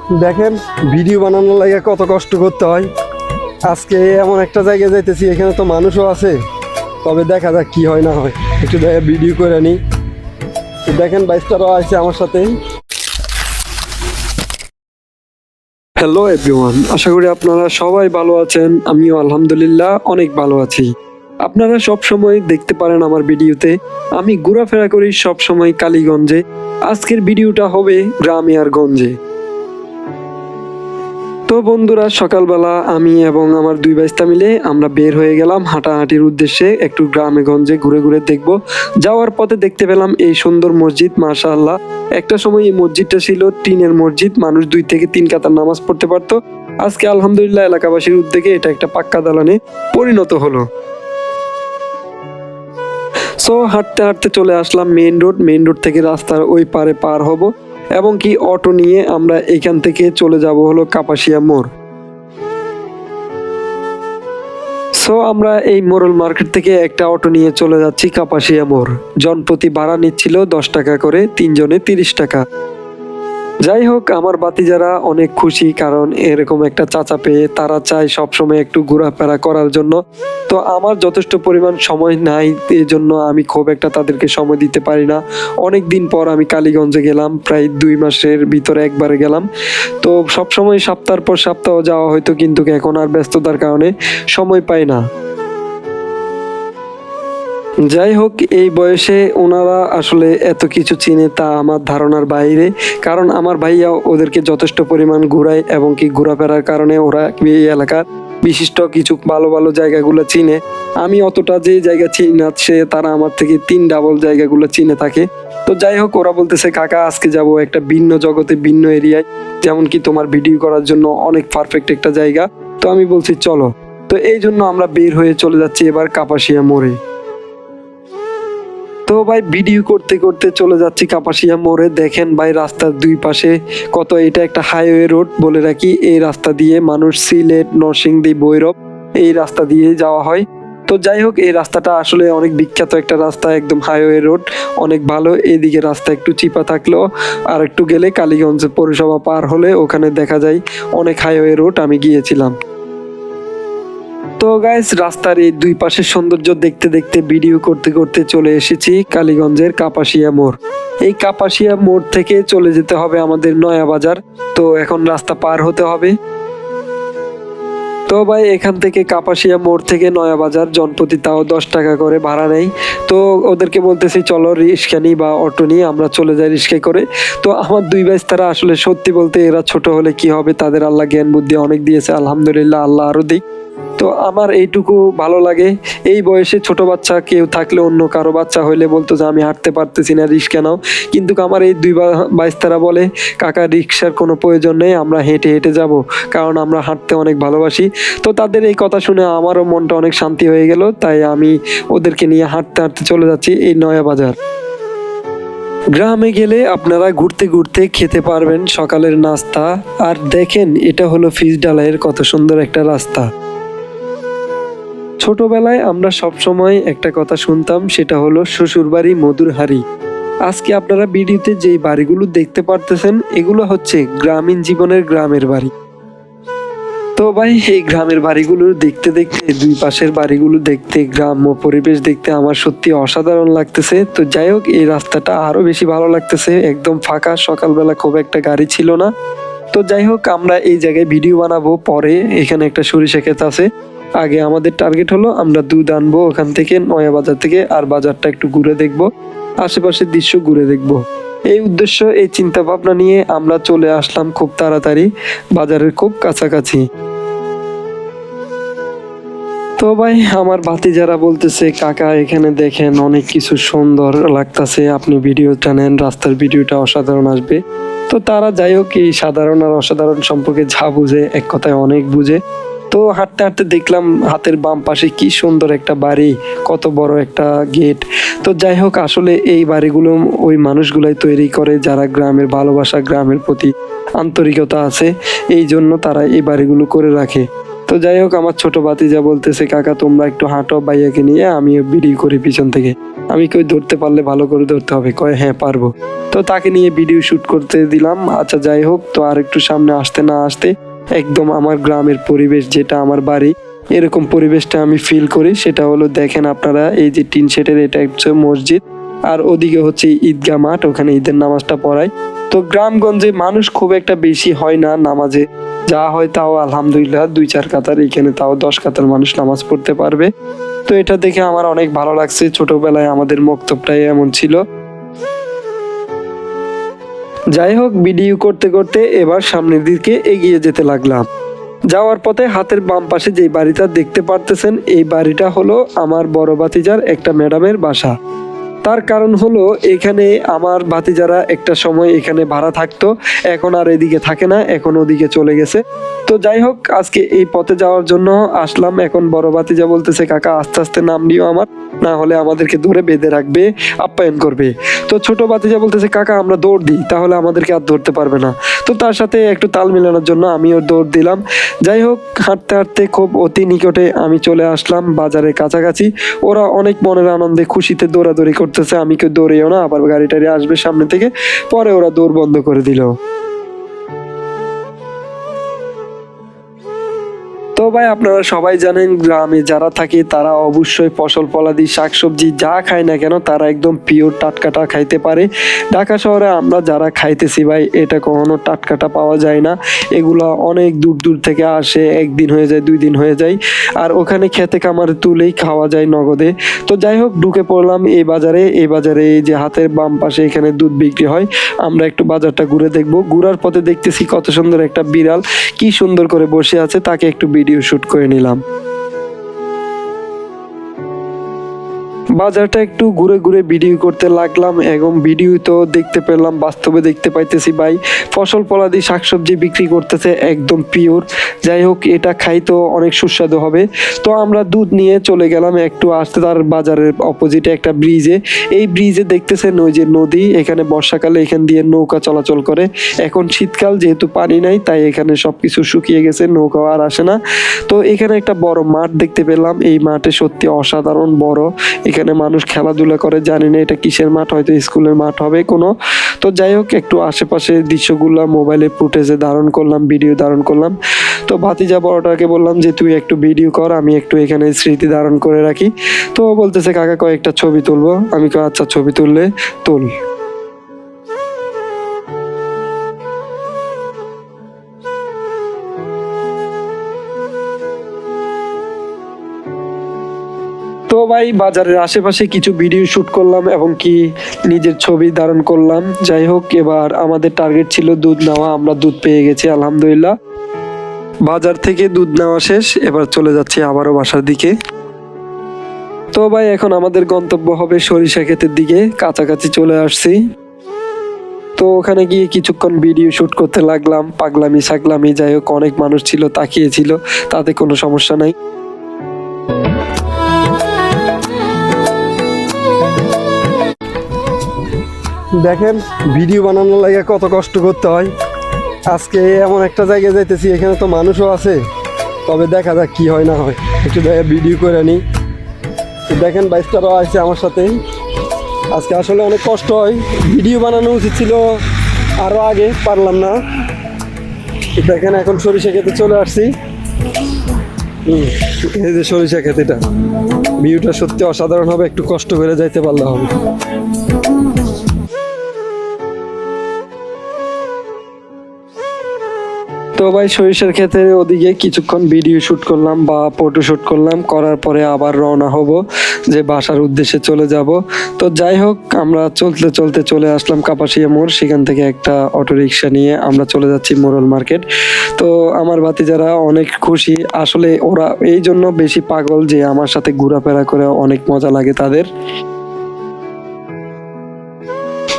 দেখেন ভিডিও বানানোর লাগে কত কষ্ট করতে হয়। আজকে এমন একটা জায়গায় যাইতেছি, এখানে তো মানুষও আছে, তবে দেখা যাক কি হয় না হয়। একটু দেখা ভিডিও করে নিই। দেখেন বাইকটারও আছে আমার সাথে। হ্যালো এভরিওয়ান, আশা করি আপনারা সবাই ভালো আছেন। আমিও আলহামদুলিল্লাহ অনেক ভালো আছি। আপনারা সব সময় দেখতে পারেন আমার ভিডিওতে আমি ঘোরাফেরা করি সব সময় কালীগঞ্জে। আজকের ভিডিওটা হবে গ্রামে আর গঞ্জে। তো বন্ধুরা, সকালবেলা আমি এবং আমার দুই ভাইস্তা মিলে আমরা বের হয়ে গেলাম হাঁটাহাঁটির উদ্দেশ্যে। একটু গ্রামে গঞ্জে ঘুরে ঘুরে দেখব। যাওয়ার পথে দেখতে পেলাম এই সুন্দর মসজিদ, মাশাআল্লাহ। একটা সময় এই মসজিদটা ছিল টিনের মসজিদ, মানুষ 2 থেকে 3 কাতার নামাজ পড়তে পারতো। আজকে আলহামদুলিল্লাহ এলাকাবাসীর উদ্যোগে এটা একটা পাক্কা দালানে পরিণত হলো। সো হাঁটতে হাঁটতে চলে আসলাম মেইন রোড থেকে রাস্তার ওই পারে পার হব এবং কি অটো নিয়ে আমরা এখান থেকে চলে যাব হলো কাপাসিয়া মোড়। সো আমরা এই মোড়ল মার্কেট থেকে একটা অটো নিয়ে চলে যাচ্ছি কাপাসিয়া মোড়। জনপ্রতি ভাড়া নিচ্ছিল 10 টাকা করে, 3 জনে 30 টাকা। যাই হোক, আমার বাতিজারা অনেক খুশি, কারণ এরকম একটা চাচা পেয়ে তারা চায় সবসময় একটু ঘোরাফেরা করার জন্য। তো আমার যথেষ্ট পরিমাণ সময় নাই, এই জন্য আমি খুব একটা তাদেরকে সময় দিতে পারি না। অনেক দিন পর আমি কালীগঞ্জে গেলাম, প্রায় 2 মাসের ভিতরে একবারে গেলাম। তো সবসময় সপ্তাহ পর সপ্তাহ যাওয়া হয়তো, কিন্তু এখন আর ব্যস্ততার কারণে সময় পাই না। যাই হোক, এই বয়সে ওনারা আসলে এত কিছু চিনে তা আমার ধারণার বাইরে, কারণ আমার ভাইয়া ওদেরকে যথেষ্ট পরিমাণ ঘুরায় এবং কি ঘোরাফেরার কারণে ওরা এই এলাকার বিশিষ্ট কিছু ভালো ভালো জায়গাগুলো চিনে। আমি অতটা যে জায়গা চিনি না, সে তারা আমার থেকে 3 ডাবল জায়গাগুলো চিনে থাকে। তো যাই হোক, ওরা বলতেছে কাকা আজকে যাব একটা ভিন্ন জগতে, ভিন্ন এরিয়ায়, যেমন কি তোমার ভিডিও করার জন্য অনেক পারফেক্ট একটা জায়গা। তো আমি বলছি চলো। তো এই জন্য আমরা বের হয়ে চলে যাচ্ছি এবার কাপাসিয়া মোড়ে। তো ভাই ভিডিও করতে করতে চলে যাচ্ছি কাপাসিয়া মোড়ে। দেখেন ভাই, রাস্তার 2 পাশে কত, এটা একটা হাইওয়ে রোড বলে রাখি। এই রাস্তা দিয়ে মানুষ সিলেট, নরসিংদী, ভৈরব এই রাস্তা দিয়ে যাওয়া হয়। তো যাই হোক, এই রাস্তাটা আসলে অনেক বিখ্যাত একটা রাস্তা, একদম হাইওয়ে রোড, অনেক ভালো। এইদিকে রাস্তা একটু চিপা থাকলেও আর একটু গেলে কালীগঞ্জ পৌরসভা পার হলে ওখানে দেখা যায় অনেক হাইওয়ে রোড। আমি গিয়েছিলাম। তো গাইস, রাস্তার এই 2 পাশের সৌন্দর্য দেখতে দেখতে ভিডিও করতে করতে চলে এসেছি কালীগঞ্জের কাপাসিয়া মোড়। এই কাপাসিয়া মোড় থেকে চলে যেতে হবে আমাদের নয়া বাজার। তো এখন রাস্তা পার হতে হবে। তো ভাই, এখান থেকে কাপাসিয়া মোড় থেকে নয়া বাজার জনপ্রতি তাও 10 টাকা করে ভাড়া নেই। তো ওদেরকে বলতেছি চলো রিক্সা নিই বা অটো নিয়ে আমরা চলে যাই রিক্সায় করে। তো আমার 2 ভাই তারা আসলে সত্যি বলতে এরা ছোট হলে কি হবে, তাদের আল্লাহ জ্ঞান বুদ্ধি অনেক দিয়েছে, আলহামদুলিল্লাহ, আল্লাহ আরো দিক। তো আমার এইটুকু ভালো লাগে। এই বয়সে ছোট বাচ্চা কেউ থাকলে, অন্য কারো বাচ্চা হইলে বলতো যে আমি হাঁটতে পারতেছি না, রিক্সা নাও। কিন্তু আমার এই 2 বাইস্তারা বলে কাকা রিক্সার কোনো প্রয়োজন নেই, আমরা হেঁটে হেঁটে যাব, কারণ আমরা হাঁটতে অনেক ভালোবাসি। তো তাদের এই কথা শুনে আমারও মনটা অনেক শান্তি হয়ে গেল। তাই আমি ওদেরকে নিয়ে হাঁটতে হাঁটতে চলে যাচ্ছি এই নয়া বাজার। গ্রামে গেলে আপনারা ঘুরতে ঘুরতে খেতে পারবেন সকালের নাস্তা। আর দেখেন, এটা হলো ফিস ডালাইয়ের কত সুন্দর একটা রাস্তা। ছোটবেলায় আমরা সব সময় একটা কথা শুনতাম, সেটা হলো শ্বশুর বাড়ি মধুর হাড়ি। আজকে আপনারা ভিডিওতে যেই বাড়িগুলো দেখতে পারতেছেন, এগুলো হচ্ছে গ্রামীণ জীবনের গ্রামের বাড়ি। তো ভাই, এই গ্রামের বাড়িগুলো দেখতে দেখতে, 2 পাশের বাড়িগুলো দেখতে, গ্রাম্য পরিবেশ দেখতে আমার সত্যি অসাধারণ লাগতেছে। তো যাই হোক, এই রাস্তাটা আরো বেশি ভালো লাগতেছে, একদম ফাঁকা, সকালবেলা খুব একটা গাড়ি ছিল না। তো যাই হোক, আমরা এই জায়গায় ভিডিও বানাবো পরে। এখানে একটা সরিষা ক্ষেত আছে। আগে আমাদের টার্গেট হলো আমরা দুধ আনবো ওখান থেকে, নয়া বাজার থেকে, আর বাজারটা একটু ঘুরে দেখবো, আশেপাশের দৃশ্য ঘুরে দেখবো। এই উদ্দেশ্য, এই চিন্তা ভাবনা নিয়ে আমরা চলে আসলাম খুব তাড়াতাড়ি বাজারের খুব কাছাকাছি। তো ভাই, আমার ভাতিজারা বলতেছে কাকা এখানে দেখেন অনেক কিছু সুন্দর লাগতেছে, আপনি ভিডিওটা নেন, রাস্তার ভিডিওটা অসাধারণ আসবে। তো তারা যাই হোক, এই সাধারণ আর অসাধারণ সম্পর্কে যা বুঝে, এক কথায় অনেক বুঝে। তো হাঁটতে হাঁটতে দেখলাম হাতের বাম পাশে কি সুন্দর একটা বাড়ি, কত বড় একটা গেট। তো যাই হোক, আসলে এই বাড়িগুলো ওই মানুষগুলাই তৈরি করে যারা গ্রামের ভালোবাসা, গ্রামের প্রতি আন্তরিকতা আছে, এই জন্য তারা এই বাড়িগুলো করে রাখে। তো যাই হোক, আমার ছোট ভাতিজা বলতেছে কাকা তোমরা একটু হাঁটো ভাইয়াকে নিয়ে, আমি ভিডিও করি পিছন থেকে। আমি কই ধরতে পারলে ভালো করে ধরতে হবে, কয় হ্যাঁ পারবো। তো তাকে নিয়ে ভিডিও শুট করতে দিলাম। আচ্ছা যাই হোক, তো আর একটু সামনে আসতে না আসতে একদম আমার গ্রামের পরিবেশ, যেটা আমার বাড়ি এরকম পরিবেশটা আমি ফিল করি। সেটা হলো দেখেন আপনারা, এই যে টিন শেডের, এটা হচ্ছে মসজিদ, আর ওদিকে হচ্ছে ঈদগাহ মাঠ, ওখানে ঈদের নামাজটা পড়ায়। তো গ্রামগঞ্জে মানুষ খুব একটা বেশি হয় না নামাজে, যা হয় তাও আলহামদুলিল্লাহ 2-4 কাতার, এখানে তাও 10 কাতার মানুষ নামাজ পড়তে পারবে। তো এটা দেখে আমার অনেক ভালো লাগছে। ছোটবেলায় আমাদের মক্তবটাই এমন ছিল। যাই হোক, ভিডিও করতে করতে এবার সামনের দিকে এগিয়ে যেতে লাগলাম। যাওয়ার পথে হাতের বাম পাশে যে বাড়িটা দেখতে পারতেছেন, এই বাড়িটা হলো আমার বড় ভাতিজার একটা ম্যাডামের বাসা। তার কারণ হলো এখানে আমার ভাতিজারা একটা সময় এখানে ভাড়া থাকতো, এখন আর এদিকে থাকে না, এখন ওদিকে চলে গেছে। তো যাই হোক, আজকে এই পথে যাওয়ার জন্য আসলাম। এখন বড় ভাতিজা বলতেছে কাকা আস্তে আস্তে নাম নিও আমার, না হলে আমাদেরকে ধরে বেঁধে রাখবে, আপ্যায়ন করবে। তো ছোট ভাতিজা বলতেছে কাকা আমরা দৌড় দিই, তাহলে আমাদেরকে আর ধরতে পারবে না। তো তার সাথে একটু তাল মেলানোর জন্য আমিও দৌড় দিলাম। যাই হোক, হাঁটতে হাঁটতে খুব অতি নিকটে আমি চলে আসলাম বাজারের কাছাকাছি। ওরা অনেক মনের আনন্দে খুশিতে দৌড়াদৌড়ি করতেছে, আমি কেউ দৌড়েও না, আবার গাড়ি টাড়ি আসবে সামনে থেকে, পরে ওরা দৌড় বন্ধ করে দিল। তো ভাই আপনারা সবাই জানেন, গ্রামে যারা থাকে তারা অবশ্যই ফসল ফলাদি শাকসবজি যা খায় না কেন তারা একদম পিওর টাটকাটা খাইতে পারে। ঢাকা শহরে আমরা যারা খাইতেছি ভাই, এটা কখনো টাটকাটা পাওয়া যায় না। এগুলা অনেক দূর দূর থেকে আসে, 1 দিন হয়ে যায় 2 দিন হয়ে যায়, আর ওখানে খেতে খামারে তুলেই খাওয়া যায় নগদে। তো যাই হোক, ঢুকে পড়লাম এই বাজারে। এই বাজারে এই যে হাতের বাম পাশে এখানে দুধ বিক্রি হয়। আমরা একটু বাজারটা ঘুরে দেখবো। ঘুরার পথে দেখতেছি কত সুন্দর একটা বিড়াল কি সুন্দর করে বসে আছে, তাকে একটু ভিডিও শুট করে নিলাম। বাজারটা একটু ঘুরে ঘুরে ভিডিও করতে লাগলাম, এবং ভিডিও তো দেখতে পেলাম, বাস্তবে দেখতে পাইতেছি ভাই ফসল ফলাদি শাকসবজি বিক্রি করতেছে একদম পিওর। যাই হোক, এটা খাই তো অনেক সুস্বাদু হবে। তো আমরা দুধ নিয়ে চলে গেলাম একটু আসতে তার বাজারের অপোজিটে একটা ব্রিজে। এই ব্রিজে দেখতেছেন ওই যে নদী, এখানে বর্ষাকালে এখান দিয়ে নৌকা চলাচল করে। এখন শীতকাল যেহেতু পানি নাই, তাই এখানে সবকিছু শুকিয়ে গেছে, নৌকা আর আসে না। তো এখানে একটা বড় মাঠ দেখতে পেলাম। এই মাঠে সত্যি অসাধারণ বড়, এখানে মানুষ খেলাধুলা করে, জানি না এটা কিসের মাঠ, হয়তো স্কুলের মাঠ হবে কোনো। তো যাই হোক, একটু আশেপাশে দৃশ্যগুলো মোবাইলে ফুটেজে ধারণ করলাম, ভিডিও ধারণ করলাম। তো ভাতিজা বড়টাকে বললাম যে তুই একটু ভিডিও কর, আমি একটু এখানে স্মৃতি ধারণ করে রাখি। তো ও বলতেছে কাকা কয়েকটা ছবি তুলবো। আমি কই আচ্ছা ছবি তুললে তুল। তো ভাই বাজারের আশেপাশে কিছু ভিডিও শুট করলাম এবং কি নিজের ছবি ধারণ করলাম। যাই হোক, এবার আমাদের টার্গেট ছিল দুধ নেওয়া, আমরা দুধ পেয়ে গেছি আলহামদুলিল্লাহ। বাজার থেকে দুধ নেওয়া শেষ, এবার চলে যাচ্ছি আবারও বাসার দিকে। তো ভাই এখন আমাদের গন্তব্য হবে সরিষা ক্ষেতের দিকে, কাছাকাছি চলে আসছি। তো ওখানে গিয়ে কিছুক্ষণ ভিডিও শুট করতে লাগলাম, পাগলামি সাগলামি। যাই হোক, অনেক মানুষ ছিল, তাকিয়েছিল, তাতে কোনো সমস্যা নাই। দেখেন ভিডিও বানানোর লাগে কত কষ্ট করতে হয়। আজকে এমন একটা জায়গায় যাইতেছি, এখানে তো মানুষও আছে, তবে দেখা যাক কি হয় না হয়, একটু দেখা ভিডিও করে নিই। দেখেন বাইকটারও আছে আমার সাথে। আজকে আসলে অনেক কষ্ট হয়, ভিডিও বানানো উচিত ছিল আরও আগে, পারলাম না। দেখেন এখন সরিষা খেতে চলে আসছি। এই যে সরিষা ক্ষেত, এটা ভিউটা সত্যি অসাধারণ হবে, একটু কষ্ট করে যাইতে পারলে হবে। তো ভাই সরিষার ক্ষেতে ওদিকে কিছুক্ষণ ভিডিও শুট করলাম বা ফটো শুট করলাম, করার পরে আবার রওনা হব যে বাসার উদ্দেশ্যে চলে যাব। তো যাই হোক, আমরা চলতে চলতে চলে আসলাম কাপাসিয়া মোড়। সেখান থেকে একটা অটো রিক্সা নিয়ে আমরা চলে যাচ্ছি মোরল মার্কেট। তো আমার ভাতিজারা অনেক খুশি, আসলে ওরা এই জন্য বেশি পাগল যে আমার সাথে ঘোরাফেরা করে অনেক মজা লাগে তাদের।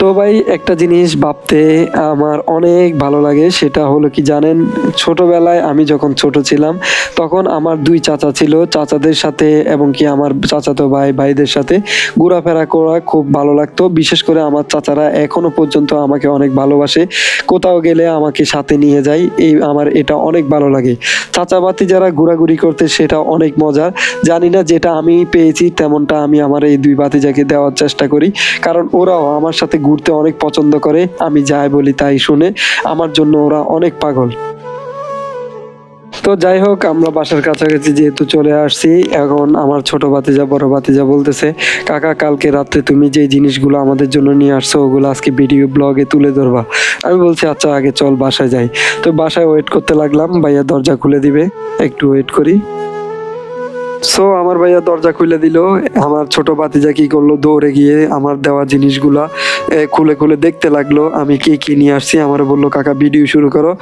তো ভাই একটা জিনিস ভাবতে আমার অনেক ভালো লাগে, সেটা হলো কি জানেন, ছোটবেলায় আমি যখন ছোট ছিলাম তখন আমার দুই চাচা ছিল, চাচাদের সাথে এবং কি আমার চাচাতো ভাইদের সাথে ঘোরাফেরা করা খুব ভালো লাগতো। বিশেষ করে আমার চাচারা এখনো পর্যন্ত আমাকে অনেক ভালোবাসে, কোথাও গেলে আমাকে সাথে নিয়ে যায়, এই আমার এটা অনেক ভালো লাগে। চাচাবাতি যারা ঘোরাঘুরি করতে সেটা অনেক মজার। জানি না যেটা আমি পেয়েছি তেমনটা আমি আমার এই দুই ভাতিজাকে দেওয়ার চেষ্টা করি, কারণ ওরাও আমার সাথে ঘুরতে অনেক পছন্দ করে। আমি যাই বলি তাই শুনে, আমার জন্য ওরা অনেক পাগল। তো যাই হোক, আমরা বাসার কাছাকাছি যেহেতু চলে আসছি, এখন আমার ছোট ভাতিজা বড় ভাতিজা বলতেছে, কাকা কালকে রাত্রে তুমি যে জিনিসগুলো আমাদের জন্য নিয়ে আসছো ওগুলো আজকে ভিডিও ব্লগে তুলে ধরবা। আমি বলছি আচ্ছা আগে চল বাসায় যাই। তো বাসায় ওয়েট করতে লাগলাম, ভাইয়া দরজা খুলে দিবে, একটু ওয়েট করি। সো আমার ভাইয়া দরজা খুলে দিল। আমার ছোট ভাতিজা কি করলো, দৌড়ে গিয়ে আমার দেওয়া জিনিসগুলা খুলে খুলে দেখতে লাগলো আমি কি কি নিয়ে আসছি। আমার বললো কাকা ভিডিও শুরু করো।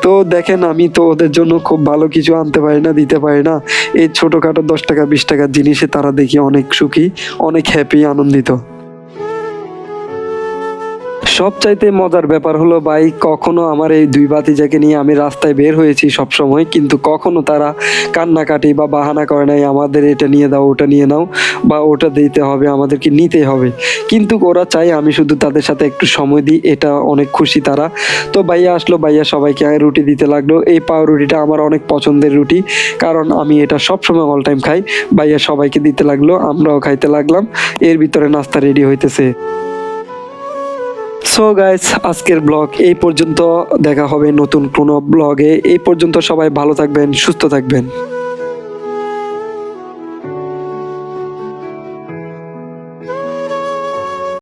তো দেখেন, আমি তো ওদের জন্য খুব ভালো কিছু আনতে পারি না, দিতে পারি না। এই ছোটখাটো 10 টাকা 20 টাকার জিনিসে তারা দেখি অনেক সুখী, অনেক হ্যাপি, আনন্দিত। সবচাইতে মজার ব্যাপার হলো ভাই, কখনো আমার এই দুই ভাতিজাকে নিয়ে আমি রাস্তায় বের হয়েছি সব সময়, কিন্তু কখনো তারা কান্নাকাটি বা বাহানা করে নাই আমাদের এটা নিয়ে দাও, ওটা নিয়ে নাও, বা ওটা দিতে হবে, আমাদেরকে নিতেই হবে। কিন্তু ওরা চাই আমি শুধু তাদের সাথে একটু সময় দিই, এটা অনেক খুশি তারা। তো ভাইয়া আসলো, ভাইয়া সবাইকে রুটি দিতে লাগলো। এই পাউরুটিটা আমার অনেক পছন্দের রুটি, কারণ আমি এটা সবসময় অল টাইম খাই। ভাইয়া সবাইকে দিতে লাগলো, আমরাও খাইতে লাগলাম। এর ভিতরে নাস্তা রেডি হইতেছে। সো গাইস, আজকের ব্লগ এই পর্যন্ত। দেখা হবে নতুন কোনো ব্লগে। এই পর্যন্ত সবাই ভালো থাকবেন, সুস্থ থাকবেন।